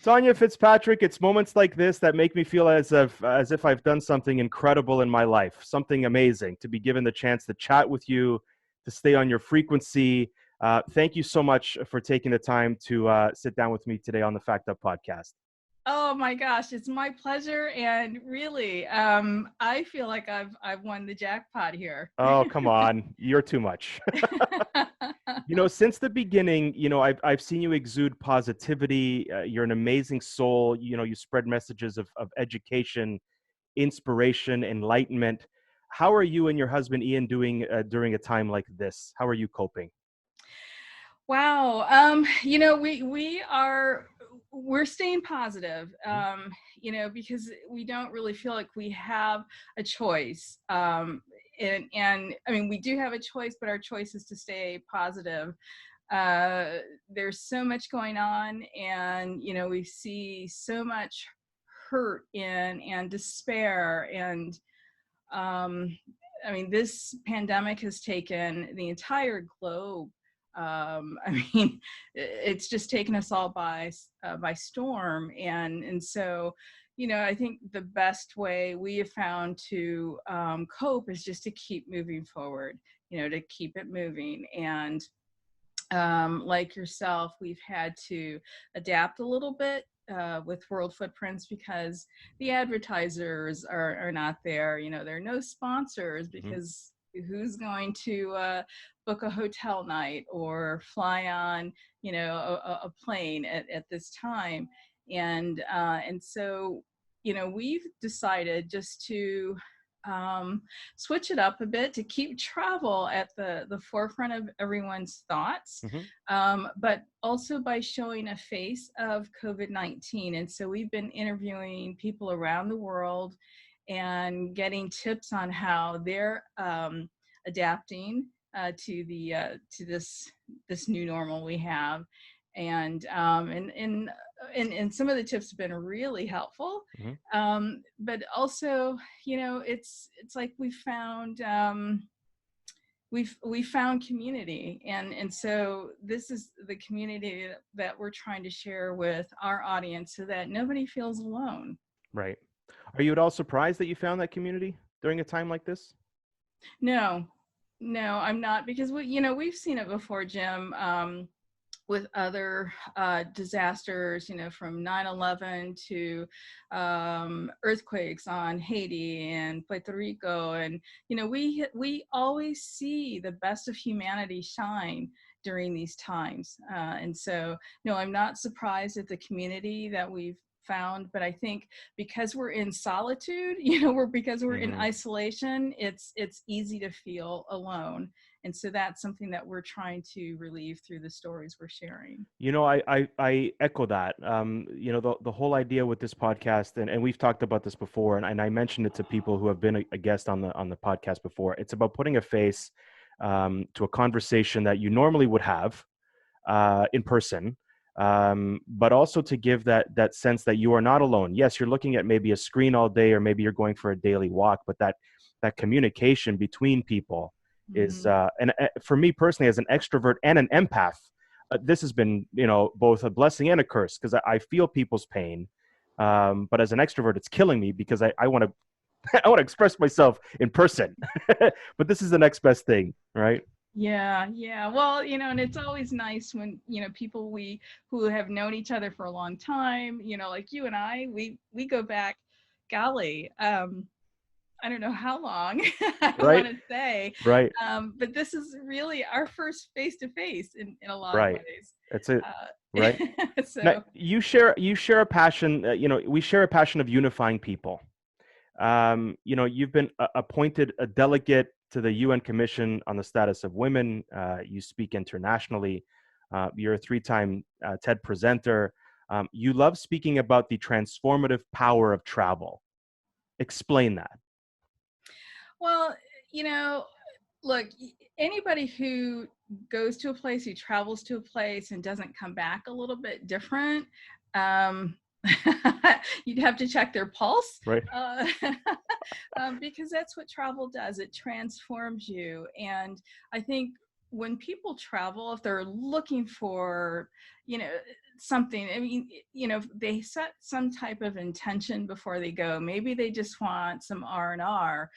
Tonya Fitzpatrick, it's moments like this that make me feel as if I've done something incredible in my life, something amazing, to be given the chance to chat with you, to stay on your frequency. Thank you so much for taking the time to sit down with me today on the Fact Up podcast. Oh my gosh, it's my pleasure. And really, I feel like I've won the jackpot here. Oh, come on. You're too much. Since the beginning, I've seen you exude positivity. You're an amazing soul. You spread messages of education, inspiration, enlightenment. How are you and your husband Ian doing during a time like this? How are you coping? Wow. We're staying positive, because we don't really feel like we have a choice. And I mean, we do have a choice, but our choice is to stay positive. There's so much going on, and, we see so much hurt and despair. And I mean, this pandemic has taken the entire globe. I mean, it's just taken us all by storm, and so, I think the best way we have found to cope is just to keep moving forward. To keep it moving, and like yourself, we've had to adapt a little bit with World Footprints, because the advertisers are not there. There are no sponsors, because who's going to book a hotel night or fly on, a plane at this time? And so, we've decided just to switch it up a bit, to keep travel at the forefront of everyone's thoughts, but also by showing a face of COVID-19. And so we've been interviewing people around the world and getting tips on how they're adapting to this new normal we have. And some of the tips have been really helpful. But also, it's like we found community, and so this is the community that we're trying to share with our audience, so that nobody feels alone. Right. Are you at all surprised that you found that community during a time like this? No, I'm not, because we've seen it before, Jim. With other disasters, from 9/11 to earthquakes on Haiti and Puerto Rico. And, we always see the best of humanity shine during these times. And so, no, I'm not surprised at the community that we've found, but I think because we're in solitude, because we're in isolation, it's easy to feel alone. And so that's something that we're trying to relieve through the stories we're sharing. I echo that. The whole idea with this podcast, and we've talked about this before, and I mentioned it to people who have been a guest on the podcast before. It's about putting a face to a conversation that you normally would have in person, but also to give that sense that you are not alone. Yes, you're looking at maybe a screen all day, or maybe you're going for a daily walk, but that communication between people is and for me personally, as an extrovert and an empath, this has been both a blessing and a curse, because I feel people's pain, but as an extrovert, it's killing me, because I want to I want to express myself in person. But this is the next best thing, right? Yeah. Well, and it's always nice when, people who have known each other for a long time, like you and I, we go back, golly, I don't know how long, I Right. want to say, Right. but this is really our first face-to-face in a lot of Right. ways. That's it. Right. So Now, you share a passion. We share a passion of unifying people. You've been appointed a delegate to the UN Commission on the Status of Women. You speak internationally. You're a 3-time TED presenter. You love speaking about the transformative power of travel. Explain that. well, look, anybody who goes to a place, who travels to a place and doesn't come back a little bit different, um, you'd have to check their pulse, Right. Because that's what travel does. It transforms you. And I think when people travel, if they're looking for, you know, something, I mean, you know, they set some type of intention before they go. Maybe they just want some R&R,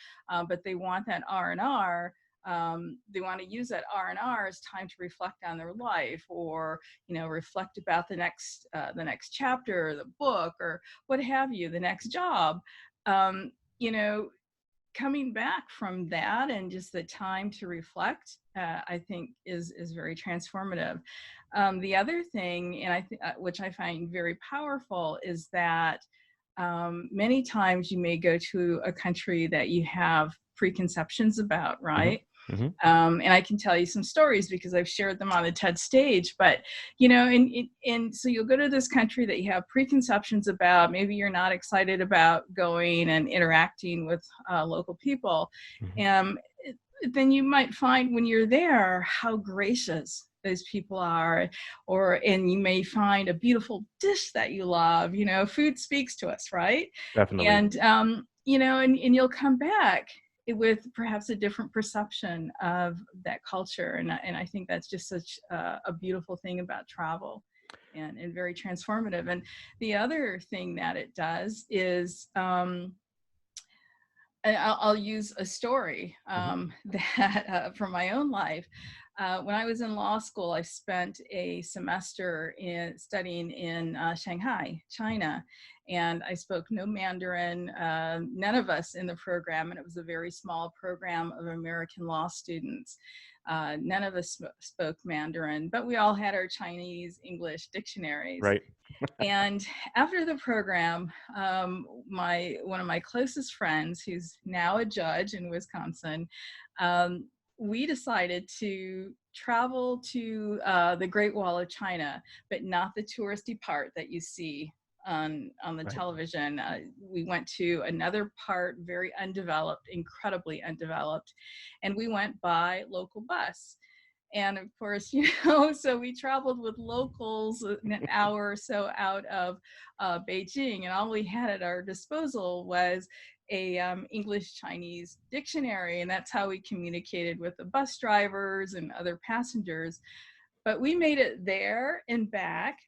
but they want that R&R. They want to use that R&R as time to reflect on their life, or, you know, reflect about the next chapter, or the book, or what have you, the next job. You know, coming back from that and just the time to reflect, I think is very transformative. The other thing, and which I find very powerful, is that many times you may go to a country that you have preconceptions about, Hmm. right? Hmm. And I can tell you some stories because I've shared them on the TED stage. But, you know, and so you'll go to this country that you have preconceptions about. Maybe you're not excited about going and interacting with local people. Hmm. And then you might find when you're there how gracious those people are, and you may find a beautiful dish that you love. You know, food speaks to us, right? Definitely. And you know, and you'll come back with perhaps a different perception of that culture. And I think that's just such a beautiful thing about travel, and very transformative. And the other thing that it does is, I'll use a story Hmm. that from my own life. When I was in law school, I spent a semester studying in Shanghai, China, and I spoke no Mandarin, none of us in the program, and it was a very small program of American law students. None of us spoke Mandarin, but we all had our Chinese English dictionaries. Right. And after the program, one of my closest friends, who's now a judge in Wisconsin, um, we decided to travel to the Great Wall of China, but not the touristy part that you see on the Right. television. We went to another part, very undeveloped, incredibly undeveloped, and we went by local bus. And of course, you know, so we traveled with locals an hour or so out of Beijing, and all we had at our disposal was a English Chinese dictionary, and that's how we communicated with the bus drivers and other passengers. But we made it there and back,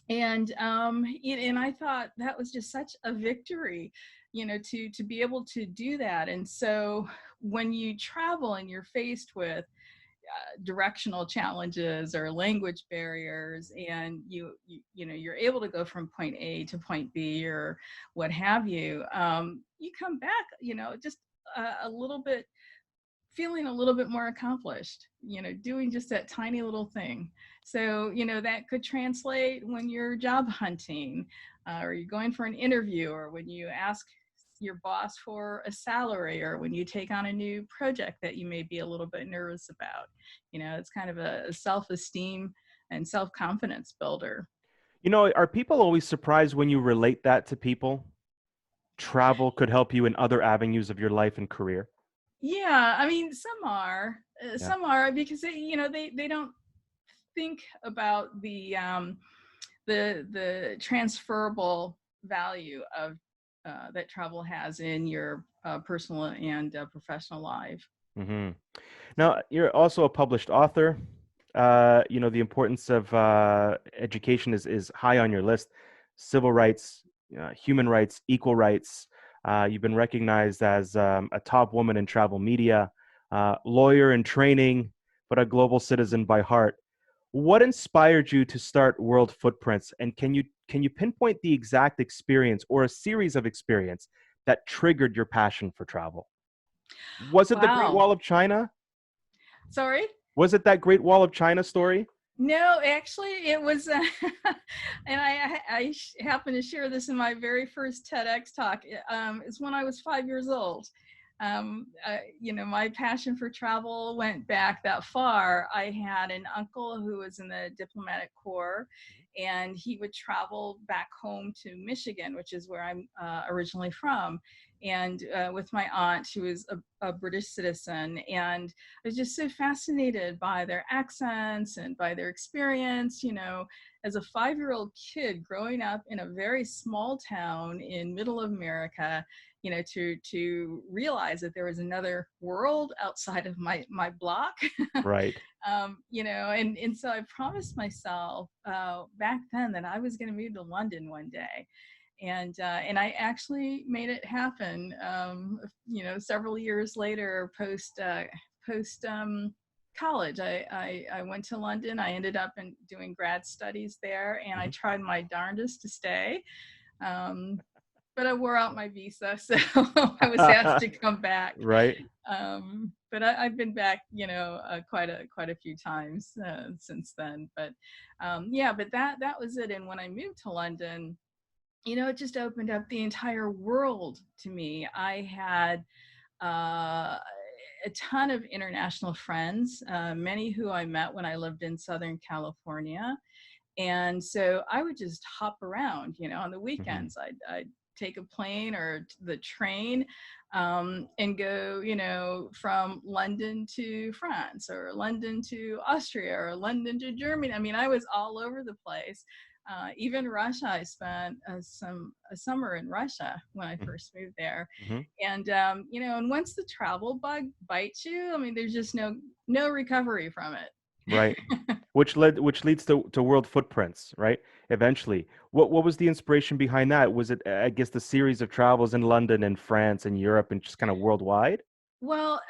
and I thought that was just such a victory, you know, to be able to do that. And so when you travel and you're faced with directional challenges or language barriers, and you know, you're able to go from point A to point B or what have you, you come back, you know, just a little bit, feeling a little bit more accomplished, you know, doing just that tiny little thing. So, you know, that could translate when you're job hunting, or you're going for an interview, or when you ask your boss for a salary, or when you take on a new project that you may be a little bit nervous about. You know, it's kind of a self-esteem and self-confidence builder. You know, are people always surprised when you relate that to people? Travel could help you in other avenues of your life and career. Yeah, I mean, Yeah. some are because you know, they don't think about the transferable value of that travel has in your personal and professional life. Hmm. Now, you're also a published author. You know, the importance of education is high on your list. Civil rights, human rights, equal rights. You've been recognized as a top woman in travel media, lawyer in training, but a global citizen by heart. What inspired you to start World Footprints? And can you pinpoint the exact experience or a series of experience that triggered your passion for travel? Was it the Great Wow. Wall of China? Sorry. Was it that Great Wall of China story? No, actually, it was, and I happen to share this in my very first TEDx talk. It's when I was 5 years old. You know, my passion for travel went back that far. I had an uncle who was in the diplomatic corps, and he would travel back home to Michigan, which is where I'm originally from, and with my aunt, who was a British citizen. And I was just so fascinated by their accents and by their experience, you know, as a 5-year-old kid growing up in a very small town in middle America. to realize that there was another world outside of my block. Right. And so I promised myself back then that I was going to move to London one day. And I actually made it happen. Several years later, post college, I went to London. I ended up doing grad studies there, and I tried my darndest to stay. But I wore out my visa, so I was asked to come back. Right. But I've been back, quite a few times since then. But but that was it. And when I moved to London, it just opened up the entire world to me. I had a ton of international friends, many who I met when I lived in Southern California. And so I would just hop around, on the weekends. I'd take a plane or the train and go, from London to France, or London to Austria, or London to Germany. I mean, I was all over the place. Even Russia, I spent a summer in Russia when I first moved there. And, and once the travel bug bites you, I mean, there's just no recovery from it. Right. Which leads to World Footprints, right? Eventually. What was the inspiration behind that? Was it, I guess, the series of travels in London and France and Europe and just kind of worldwide? Well,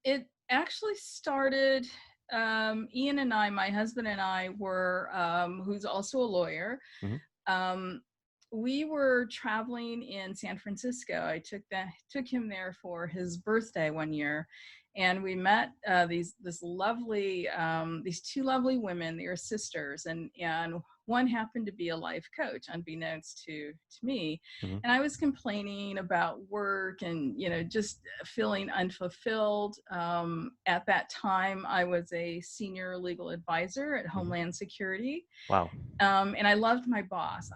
it actually started, Ian and I, my husband and I were, who's also a lawyer. We were traveling in San Francisco. I took him there for his birthday one year, and we met these two lovely women. They were sisters, and one happened to be a life coach, unbeknownst to me. And I was complaining about work and just feeling unfulfilled. At that time, I was a senior legal advisor at Homeland Security. Wow. And I loved my boss.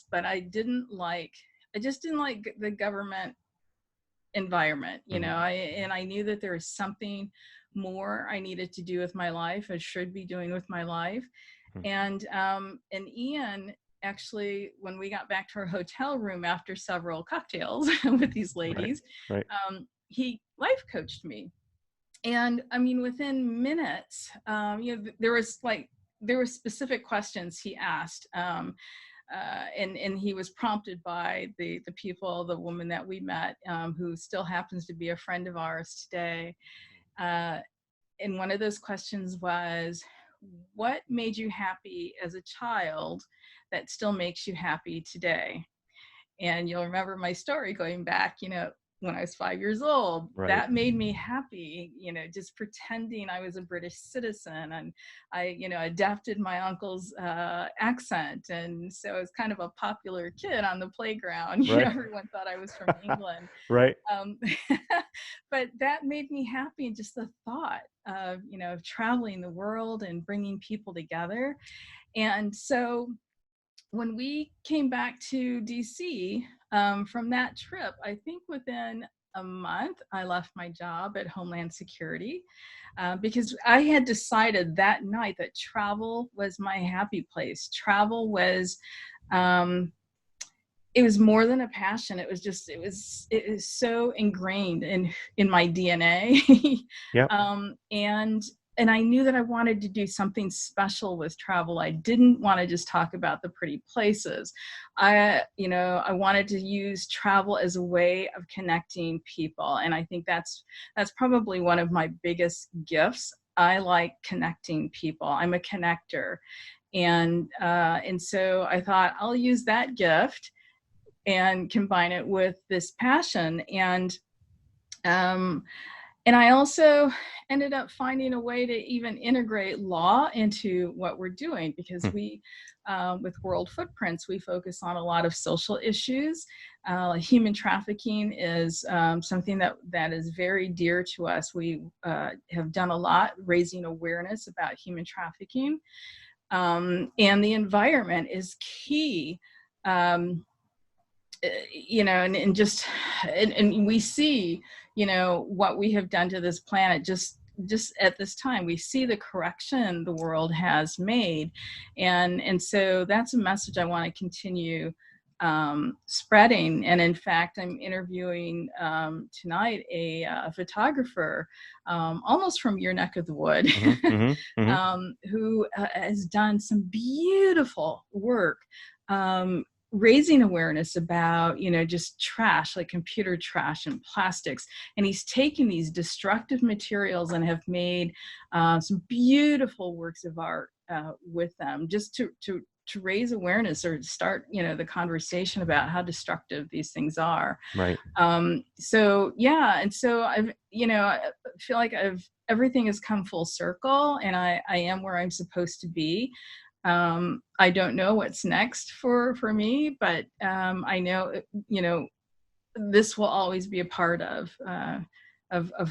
But I just didn't like the government environment, and I knew that there was something more I needed to do with my life. I should be doing with my life. And Ian, actually, when we got back to our hotel room after several cocktails with these ladies, right. He life coached me. And I mean, within minutes, there were specific questions he asked. And he was prompted by the woman that we met, who still happens to be a friend of ours today. And one of those questions was, what made you happy as a child that still makes you happy today? And you'll remember my story going back, when I was 5 years old. Right. That made me happy, just pretending I was a British citizen. And I, adapted my uncle's accent. And so I was kind of a popular kid on the playground. Everyone thought I was from England. Right. But that made me happy. And just the thought of, of traveling the world and bringing people together. And so when we came back to DC from that trip, I think within a month, I left my job at Homeland Security because I had decided that night that travel was my happy place. Travel was, it was more than a passion. It was so ingrained in my DNA. Yep. And I knew that I wanted to do something special with travel. I didn't want to just talk about the pretty places. I wanted to use travel as a way of connecting people. And I think that's probably one of my biggest gifts. I like connecting people. I'm a connector. And so I thought I'll use that gift and combine it with this passion. And I also ended up finding a way to even integrate law into what we're doing, because we, with World Footprints, we focus on a lot of social issues. Human trafficking is something that is very dear to us. We have done a lot raising awareness about human trafficking. And the environment is key. And we see, what we have done to this planet just at this time. We see the correction the world has made. And so that's a message I want to continue spreading. And in fact, I'm interviewing tonight a photographer, almost from your neck of the wood, Mm-hmm, mm-hmm, mm-hmm. who has done some beautiful work, raising awareness about, just trash, like computer trash and plastics. And he's taken these destructive materials and have made some beautiful works of art with them, just to raise awareness or start, the conversation about how destructive these things are. Right. So yeah, and so I feel like everything has come full circle, and I am where I'm supposed to be. I don't know what's next for me, but I know, this will always be a part of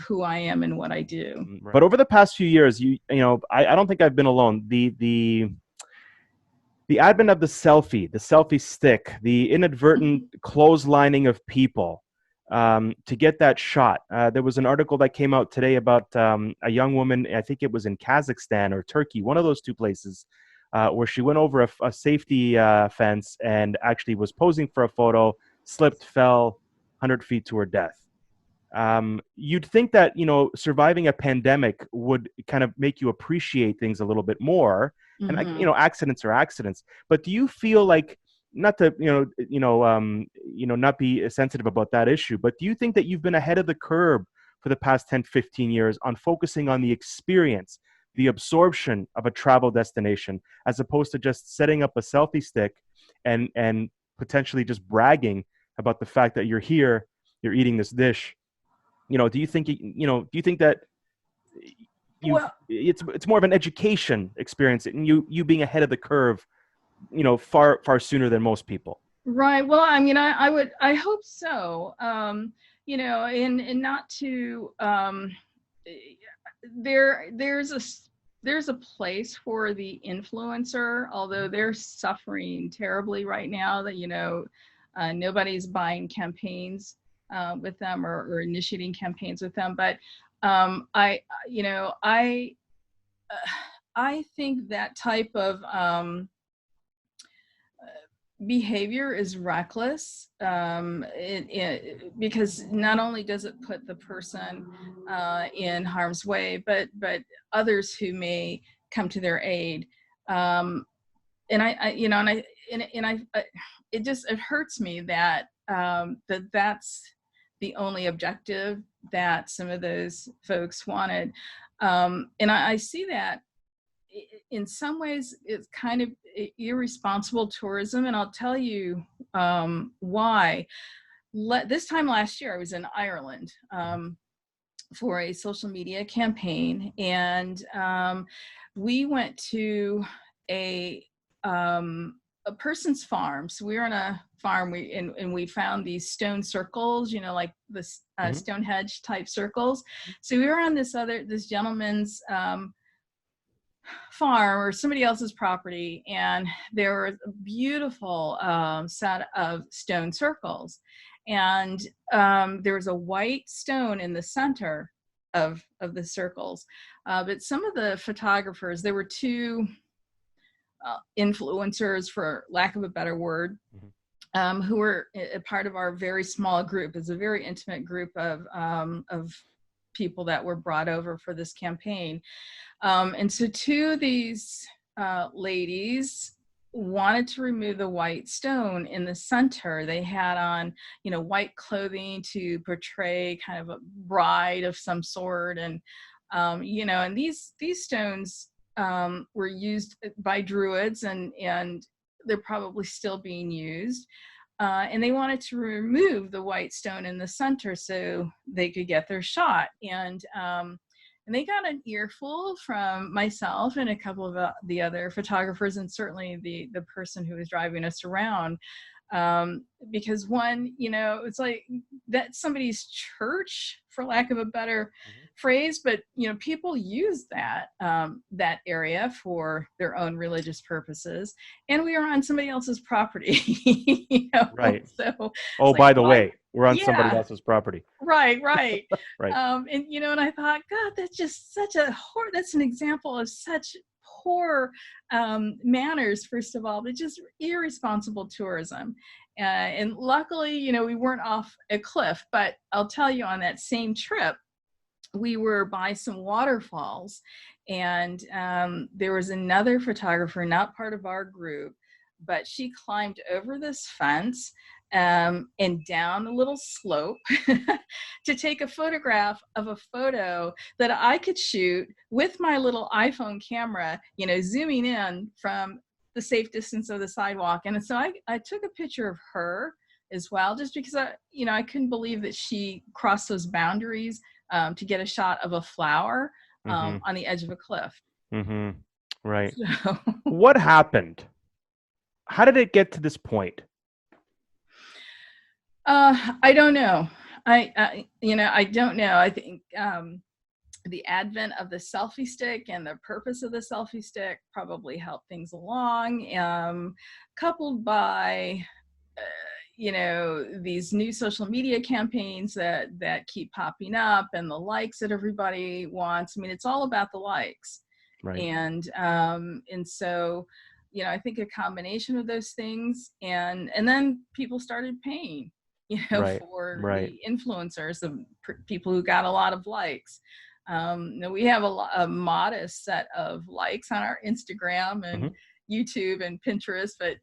who I am and what I do. But over the past few years, I don't think I've been alone. The advent of the selfie stick, the inadvertent clotheslining of people to get that shot. There was an article that came out today about a young woman, I think it was in Kazakhstan or Turkey, one of those two places, where she went over a safety fence and actually was posing for a photo, slipped, fell 100 feet to her death. You'd think that, surviving a pandemic would kind of make you appreciate things a little bit more. And accidents are accidents. But do you feel like, not to not be sensitive about that issue, but do you think that you've been ahead of the curve for the past 10, 15 years on focusing on the experience, the absorption of a travel destination, as opposed to just setting up a selfie stick and potentially just bragging about the fact that you're here, you're eating this dish? Do you think that it's more of an education experience, and you being ahead of the curve, far sooner than most people? Right. Well, I mean, I hope so. And not to, there's a place for the influencer, although they're suffering terribly right now that, nobody's buying campaigns with them or initiating campaigns with them. But I think that type of behavior is reckless, because not only does it put the person in harm's way, but others who may come to their aid. It hurts me that that's the only objective that some of those folks wanted. And I see that in some ways it's kind of irresponsible tourism, and I'll tell you why. This time last year, I was in Ireland for a social media campaign, and we went to a person's farm. So we were on a farm, and we found these stone circles, like the Stonehenge type circles. So we were on this gentleman's farm or somebody else's property, and there was a beautiful set of stone circles, and there was a white stone in the center of the circles. But some of the photographers, there were two influencers, for lack of a better word, who were a part of our very small group. It's a very intimate group of people that were brought over for this campaign. And so two of these ladies wanted to remove the white stone in the center. They had on, white clothing to portray kind of a bride of some sort. And, and these stones were used by Druids, and they're probably still being used. And they wanted to remove the white stone in the center so they could get their shot. And they got an earful from myself and a couple of the other photographers, and certainly the person who was driving us around, because one, it's like that's somebody's church, for lack of a better phrase, but people use that area for their own religious purposes, and we are on somebody else's property. Right. So by the way, we're on somebody else's property. Right. Right. And I thought, God, that's just that's an example of such poor manners, first of all, but just irresponsible tourism. And luckily, we weren't off a cliff, but I'll tell you, on that same trip, we were by some waterfalls, and there was another photographer, not part of our group, but she climbed over this fence and down a little slope to take a photograph of a photo that I could shoot with my little iPhone camera, zooming in from the safe distance of the sidewalk. And so I took a picture of her as well, just because I couldn't believe that she crossed those boundaries to get a shot of a flower Mm-hmm. on the edge of a cliff. Mm-hmm. Right. So, What happened? How did it get to this point? I don't know. I don't know. I think the advent of the selfie stick and the purpose of the selfie stick probably helped things along, coupled by these new social media campaigns that keep popping up, and the likes that everybody wants. I mean, it's all about the likes. Right. And so I think a combination of those things, and then people started paying Right. for Right. the influencers, the people who got a lot of likes. We have a modest set of likes on our Instagram and Mm-hmm. YouTube and Pinterest, but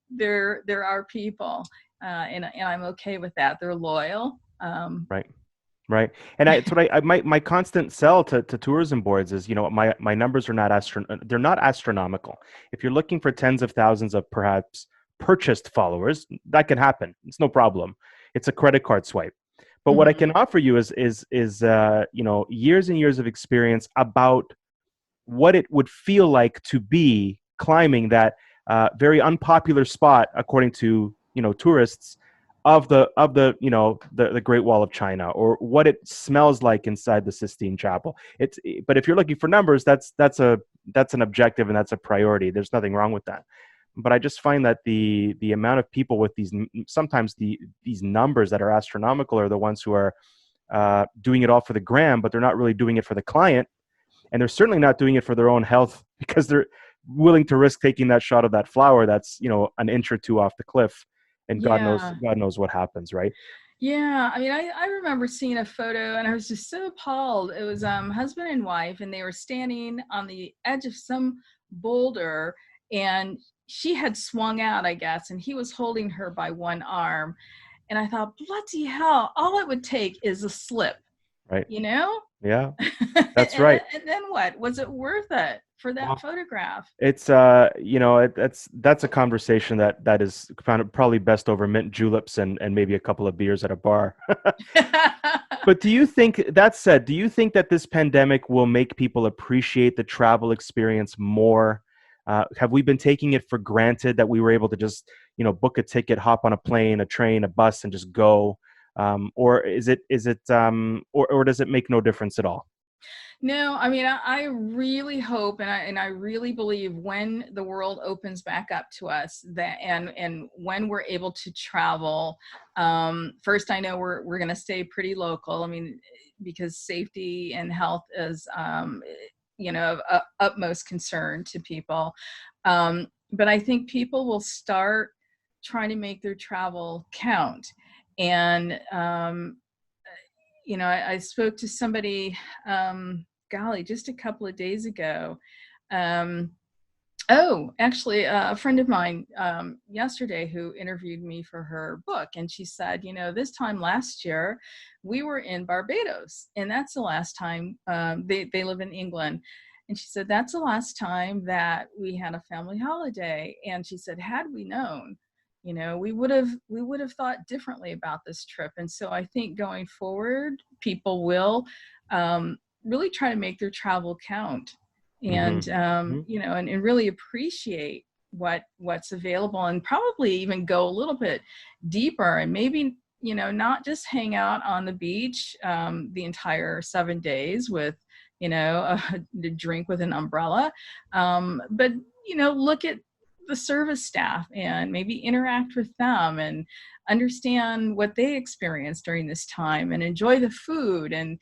there are people, and I'm okay with that. They're loyal. Right. Right. And it's what my constant sell to tourism boards is, my numbers are not they're not astronomical. If you're looking for tens of thousands of perhaps purchased followers, that can happen. It's no problem. It's a credit card swipe. But what I Mhm. can offer you is years and years of experience about what it would feel like to be climbing that very unpopular spot, according to tourists, of the Great Wall of China, or what it smells like inside the Sistine Chapel. But if you're looking for numbers, that's an objective, and that's a priority. There's nothing wrong with that. But I just find that the amount of people with sometimes these numbers that are astronomical are the ones who are doing it all for the gram, but they're not really doing it for the client, and they're certainly not doing it for their own health, because they're willing to risk taking that shot of that flower that's an inch or two off the cliff, and Yeah. God knows what happens, right? Yeah, I mean, I remember seeing a photo, and I was just so appalled. It was husband and wife, and they were standing on the edge of some boulder, and she had swung out, I guess, and he was holding her by one arm. And I thought, bloody hell, all it would take is a slip, Right. you know? Yeah, that's and, right. then what? Was it worth it for that Well, photograph? it's that's a conversation that is probably best over mint juleps and maybe a couple of beers at a bar. But do you think that this pandemic will make people appreciate the travel experience more? Have we been taking it for granted that we were able to just, book a ticket, hop on a plane, a train, a bus, and just go? Or or does it make no difference at all? No, I mean, I really hope, and I really believe, when the world opens back up to us, that and when we're able to travel, first, I know we're going to stay pretty local. I mean, because safety and health is of utmost concern to people. But I think people will start trying to make their travel count. And I spoke to somebody, golly, just a couple of days ago. Um, actually, a friend of mine yesterday, who interviewed me for her book, and she said, this time last year, we were in Barbados, and that's the last time. They live in England, and she said that's the last time that we had a family holiday. And she said, had we known, we would have thought differently about this trip. And so I think going forward, people will really try to make their travel count, and Mm-hmm. and really appreciate what's available, and probably even go a little bit deeper, and maybe not just hang out on the beach the entire 7 days with a drink with an umbrella, but look at the service staff and maybe interact with them and understand what they experienced during this time, and enjoy the food, and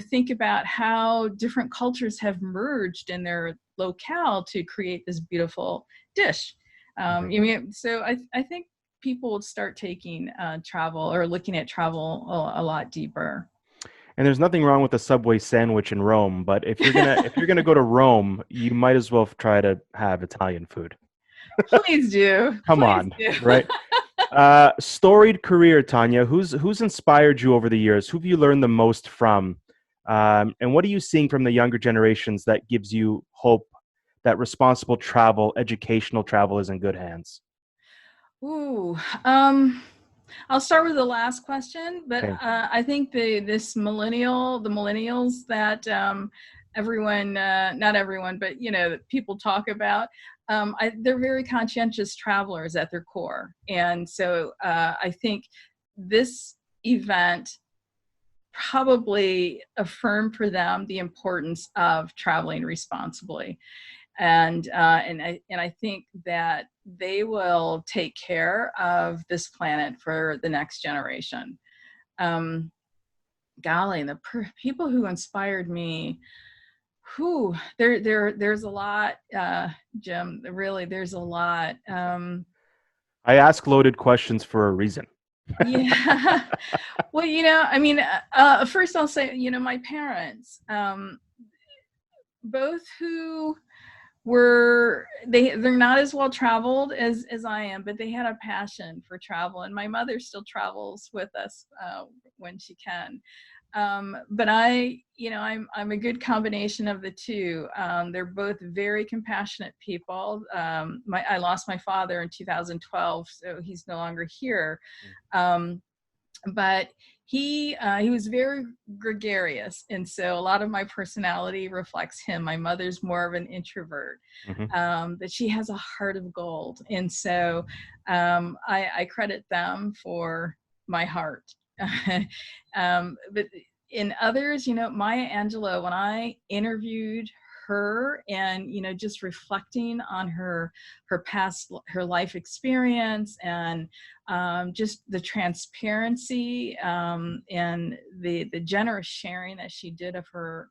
think about how different cultures have merged in their locale to create this beautiful dish. Right. I mean, so I think people would start taking travel or looking at travel a lot deeper. And there's nothing wrong with a Subway sandwich in Rome, but if you're gonna go to Rome, you might as well try to have Italian food. Please do. Come Please on, do. right? Storied career, Tonya. Who's inspired you over the years? Who've you learned the most from? And what are you seeing from the younger generations that gives you hope that responsible travel, educational travel, is in good hands? Ooh, I'll start with the last question, but Okay. I think the millennials that everyone, not everyone, but that people talk about, they're very conscientious travelers at their core, and so I think this event probably affirmed for them the importance of traveling responsibly, and I think that they will take care of this planet for the next generation. Um, Golly, the people who inspired me, there's a lot, Jim. Really, there's a lot. I ask loaded questions for a reason. Yeah. Well, I mean, first I'll say, my parents, both who they're not as well traveled as I am, but they had a passion for travel, and my mother still travels with us when she can. But I'm a good combination of the two. They're both very compassionate people. I lost my father in 2012, so he's no longer here. Um, but he was very gregarious, and so a lot of my personality reflects him. My mother's more of an introvert, Hmm. but she has a heart of gold, and so I credit them for my heart. But in others, Maya Angelou, when I interviewed her, and just reflecting on her life experience, and just the transparency, and the generous sharing that she did of her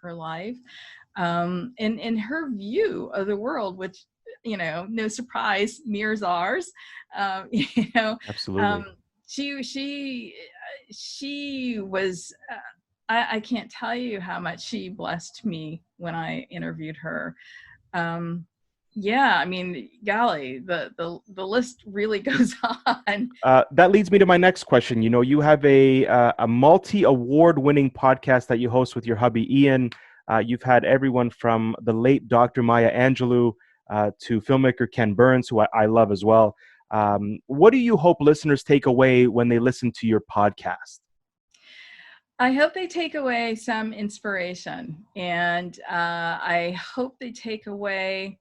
life, and her view of the world, which no surprise mirrors ours. You know, Absolutely. um, she was. I can't tell you how much she blessed me when I interviewed her. Um, yeah, I mean, golly, the list really goes on. That leads me to my next question. You have a multi-award-winning podcast that you host with your hubby Ian. You've had everyone from the late Dr. Maya Angelou to filmmaker Ken Burns, who I love as well. What do you hope listeners take away when they listen to your podcast? I hope they take away some inspiration, and I hope they take away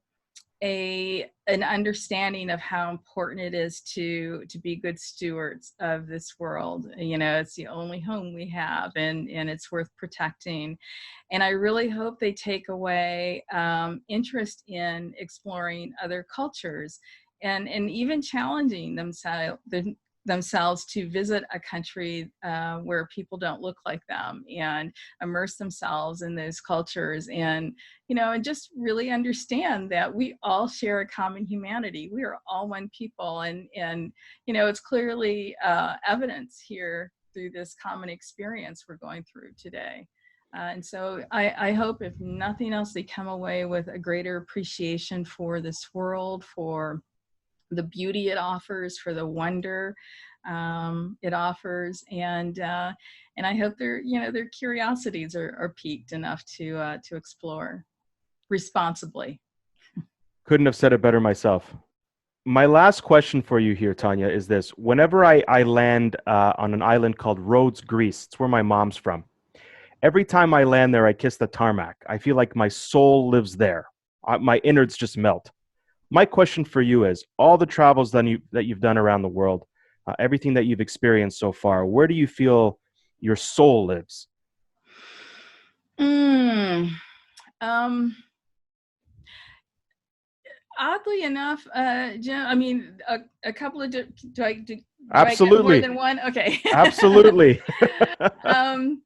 an understanding of how important it is to be good stewards of this world. It's the only home we have, and it's worth protecting. And I really hope they take away interest in exploring other cultures, and even challenging themselves to visit a country where people don't look like them, and immerse themselves in those cultures, and just really understand that we all share a common humanity. We are all one people, and it's clearly evidence here through this common experience we're going through today. And so I hope, if nothing else, they come away with a greater appreciation for this world, for the beauty it offers, for the wonder it offers, and I hope their curiosities are piqued enough to explore responsibly. Couldn't have said it better myself. My last question for you here, Tonya, is this. Whenever I land on an island called Rhodes, Greece, it's where my mom's from. Every time I land there, I kiss the tarmac. I feel like my soul lives there. My innards just melt. My question for you is, all the travels that you've done around the world, everything that you've experienced so far, where do you feel your soul lives? Mm, um, Oddly enough, Jim, I mean, a couple of do I get more Absolutely. than one? Okay. Absolutely. um,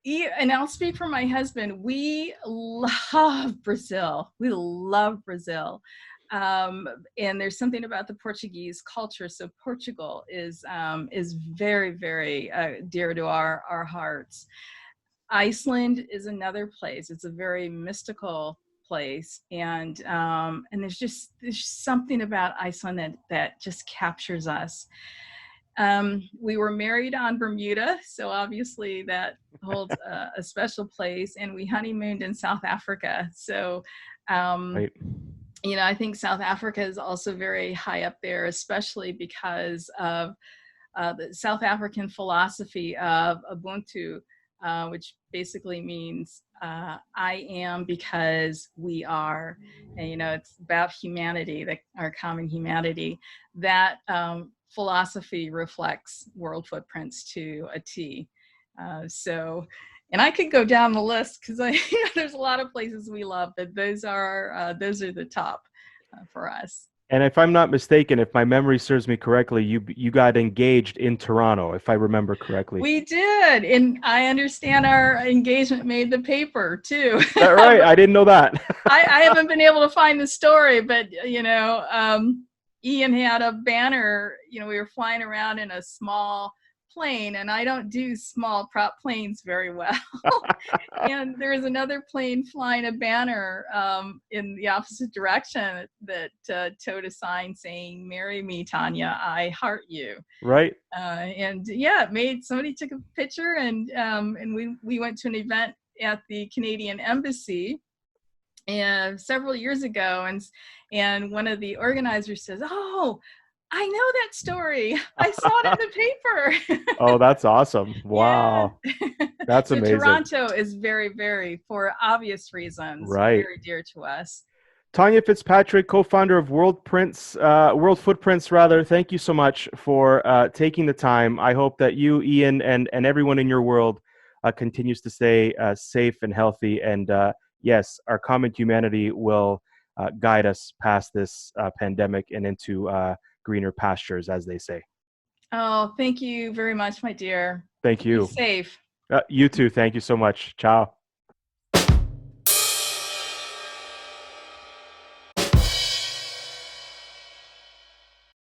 and I'll speak for my husband. We love Brazil. We love Brazil. And there's something about the Portuguese culture. So Portugal is very, very dear to our hearts. Iceland is another place. It's a very mystical place, and there's something about Iceland that just captures us. We were married on Bermuda, so obviously that holds a special place, and we honeymooned in South Africa. So, Right. I think South Africa is also very high up there, especially because of the South African philosophy of Ubuntu, which basically means I am because we are. And, it's about humanity, our common humanity. That philosophy reflects World Footprints to a T. And I could go down the list because there's a lot of places we love, but those are the top for us. And if I'm not mistaken, if my memory serves me correctly, you got engaged in Toronto, if I remember correctly. We did, and I understand our engagement made the paper too. Is that right? I didn't know that. I haven't been able to find the story, but Ian had a banner. We were flying around in a small plane, and I don't do small prop planes very well. And there was another plane flying a banner in the opposite direction that towed a sign saying, "Marry me, Tonya, I heart you." Right. Somebody took a picture, and we went to an event at the Canadian Embassy several years ago, and one of the organizers says, "Oh, I know that story. I saw it in the paper." Oh, that's awesome. Wow. Yeah. That's so amazing. Toronto is very, very, for obvious reasons, right, very dear to us. Tonya Fitzpatrick, co-founder of World Footprints, rather. Thank you so much for taking the time. I hope that you, Ian, and everyone in your world continues to stay safe and healthy. And yes, our common humanity will guide us past this pandemic and into greener pastures, as they say. Oh, thank you very much, my dear. Thank you. Be safe. You too. Thank you so much. Ciao.